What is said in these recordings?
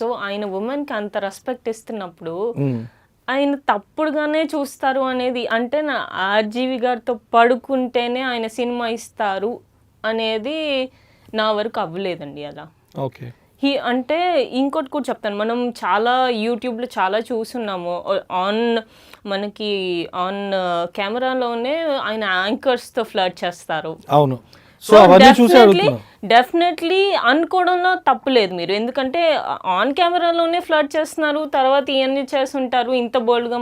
So ఆయన ఉమెన్కి అంత రెస్పెక్ట్ ఇస్తున్నప్పుడు ఆయన తప్పుడుగానే చూస్తారు అనేది, అంటే నా ఆర్జీవి గారితో పడుకుంటేనే ఆయన సినిమా ఇస్తారు అనేది నా వరకు అవ్వలేదండి అలా. ఓకే. అంటే ఇంకోటి కూడా చెప్తాను, మనం చాలా యూట్యూబ్లో చాలా చూస్తున్నాము, మనకి ఆన్ కెమెరాలోనే ఆయన యాంకర్స్తో ఫ్లర్ట్ చేస్తారు. అవును. సో డెఫినెట్లీ అనుకోవడంలో తప్పులేదు మీరు, ఎందుకంటే ఆన్ కెమెరాలోనే ఫ్లర్ట్ చేస్తున్నారు, తర్వాత ఇవన్నీ చేస్తుంటారు, ఇంత బోల్డ్గా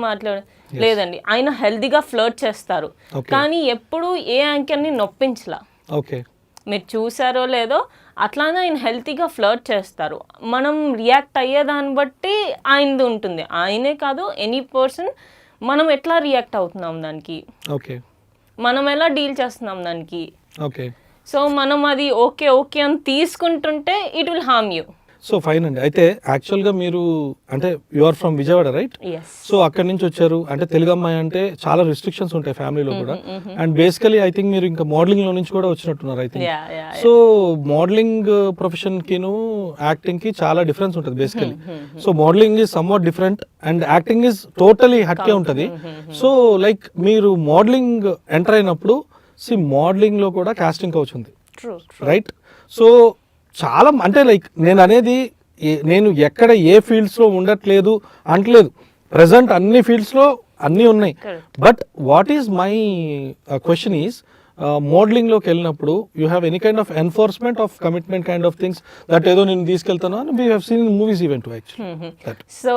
లేదండి. ఆయన హెల్దీగా ఫ్లర్ట్ చేస్తారు, కానీ ఎప్పుడు ఏ యాంకర్ని నొప్పించలా. ఓకే, మీరు చూసారో లేదో అట్లానే ఆయన హెల్తీగా ఫ్లర్ట్ చేస్తారు. మనం రియాక్ట్ అయ్యేదాన్ని బట్టి ఆయనది ఉంటుంది, ఆయనే కాదు ఎనీ పర్సన్ మనం ఎట్లా రియాక్ట్ అవుతున్నాం దానికి, ఓకే, మనం ఎలా డీల్ చేస్తున్నాం దానికి. ఓకే. సో మనం అది ఓకే ఓకే అని తీసుకుంటుంటే it will harm you. So fine అండి. అయితే యాక్చువల్గా మీరు అంటే you are from Vijayawada, right? So అక్కడి నుంచి వచ్చారు అంటే తెలుగు అమ్మాయి అంటే చాలా రిస్ట్రిక్షన్స్ ఉంటాయి ఫ్యామిలీలో కూడా. అండ్ బేసికలీ ఐ థింక్ మీరు ఇంకా మోడలింగ్ లో నుంచి కూడా వచ్చినట్టున్నారు I think. So modelling profession కిను యాక్టింగ్ కి చాలా డిఫరెన్స్ ఉంటుంది basically. So modelling is somewhat different and acting is totally హట్కే ఉంటుంది. సో లైక్ మీరు మోడలింగ్ ఎంటర్ అయినప్పుడు మోడలింగ్ లో కూడా కాస్టింగ్ కౌచ్ ఉంది, రైట్? సో చాలా అంటే లైక్ నేను అనేది నేను ఎక్కడ ఏ ఫీల్డ్స్ లో ఉండట్లేదు అంటలేదు, ప్రెసెంట్ అన్ని ఫీల్డ్స్ లో అన్నీ ఉన్నాయి. But what is my question is modelling లోకి వెళ్ళినప్పుడు you have any kind of enforcement of commitment kind of things that ఏదో నేను తీసుకెళ్తాను అని we have seen in movies even actually. So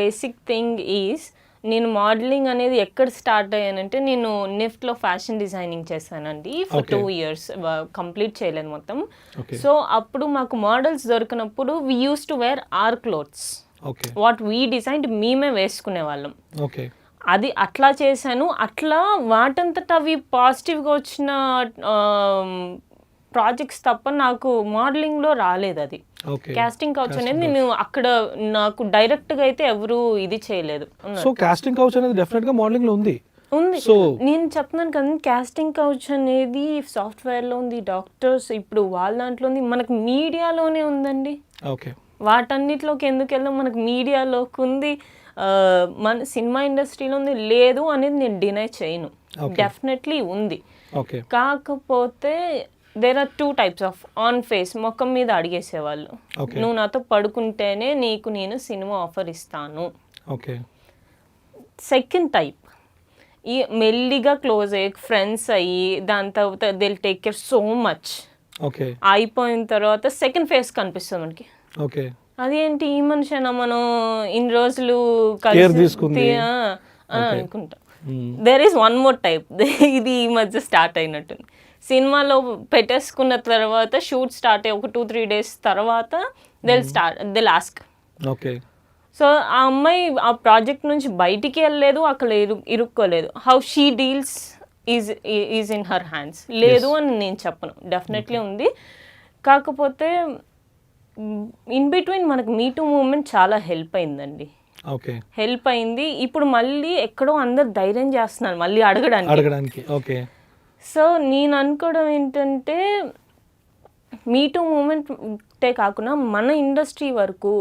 basic thing is, నేను మోడలింగ్ అనేది ఎక్కడ start అయ్యానంటే, నేను నిఫ్ట్లో ఫ్యాషన్ డిజైనింగ్ చేశానండి ఫర్ 2 years, కంప్లీట్ చేయలేదు మొత్తం. సో అప్పుడు మాకు మోడల్స్ దొరికినప్పుడు we use to wear our clothes, what we design మేమే వేసుకునే వాళ్ళం. అది అట్లా చేశాను. అట్లా వాటంతట అవి పాజిటివ్గా వచ్చిన ప్రాజెక్ట్స్ తప్ప నాకు మోడలింగ్లో రాలేదు అది. కాస్టింగ్ కౌచ్ అనేది నేను అక్కడ నాకు డైరెక్ట్గా అయితే ఎవరు ఇది చేయలేదు. సో కాస్టింగ్ కౌచ్ అనేది డెఫినెట్ గా మోడలింగ్ లో ఉంది. సో నేను చెప్తున్నాను కదా, కాస్టింగ్ కౌచ్ అనేది సాఫ్ట్వేర్లో ఉంది, డాక్టర్స్ ఇప్పుడు వాళ్ళ దాంట్లో ఉంది, మనకు మీడియాలోనే ఉందండి. వాటన్నిటిలోకి ఎందుకు వెళ్దాం, మనకు మీడియాలోకి ఉంది, మన సినిమా ఇండస్ట్రీలో ఉంది. లేదు అనేది నేను డినై చేయను, డెఫినెట్లీ ఉంది. కాకపోతే there are 2 types of on face, మొఖం మీద అడిగేసేవాళ్ళు, నువ్వు నాతో పడుకుంటేనే నీకు నేను సినిమా ఆఫర్ ఇస్తాను. సెకండ్ టైప్, ఈ మెల్లిగా క్లోజ్ అయ్యి ఫ్రెండ్స్ అయ్యి దాని తర్వాత they will take care so much, అయిపోయిన తర్వాత సెకండ్ ఫేస్ కనిపిస్తుంది మనకి. అదేంటి ఈ మనిషినా మనం ఇన్ని రోజులు కలిసి అనుకుంటాం. There is one more type, ఇది ఈ మధ్య స్టార్ట్ అయినట్టుంది. సినిమాలో పెట్టేసుకున్న తర్వాత షూట్ స్టార్ట్ అయ్యి ఒక 2-3 days తర్వాత దే ఆస్క్. సో ఆ అమ్మాయి ఆ ప్రాజెక్ట్ నుంచి బయటికి వెళ్ళలేదు, అక్కడ ఇరుక్కోలేదు. How she deals is in her hands. లేదు అని నేను చెప్పను, డెఫినెట్లీ ఉంది. కాకపోతే ఇన్ బిట్వీన్ మనకు మీ టూ మూవ్మెంట్ చాలా హెల్ప్ అయిందండి, హెల్ప్ అయింది. ఇప్పుడు మళ్ళీ ఎక్కడో అందరు ధైర్యం చేస్తున్నారు మళ్ళీ అడగడానికి. సో నేను అనుకోవడం ఏంటంటే, మీ టూ మూమెంటే కాకుండా మన ఇండస్ట్రీ వరకు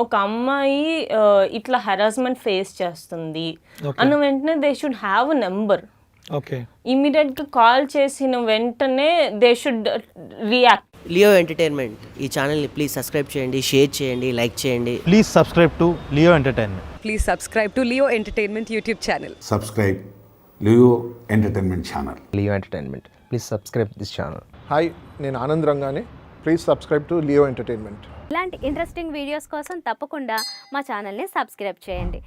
ఒక అమ్మాయి ఇట్లా హెరాస్మెంట్ ఫేస్ చేస్తుంది అన్న వెంటనే they should have a number. ఇమీడియట్గా కాల్ చేసిన వెంటనే they should react. Leo Entertainment ఈ ఛానల్ని ప్లీజ్ సబ్స్క్రైబ్ చేయండి, షేర్ చేయండి, లైక్ చేయండి. Please subscribe to Leo Entertainment. Please subscribe to Leo Entertainment YouTube channel. Subscribe Leo Entertainment channel. Leo Entertainment, please subscribe this channel. Hi, నేను ఆనంద్ రంగానే. Please subscribe to Leo Entertainment. ఇలాంటి interesting videos కోసం తప్పకుండా మా ఛానల్ని subscribe చేయండి.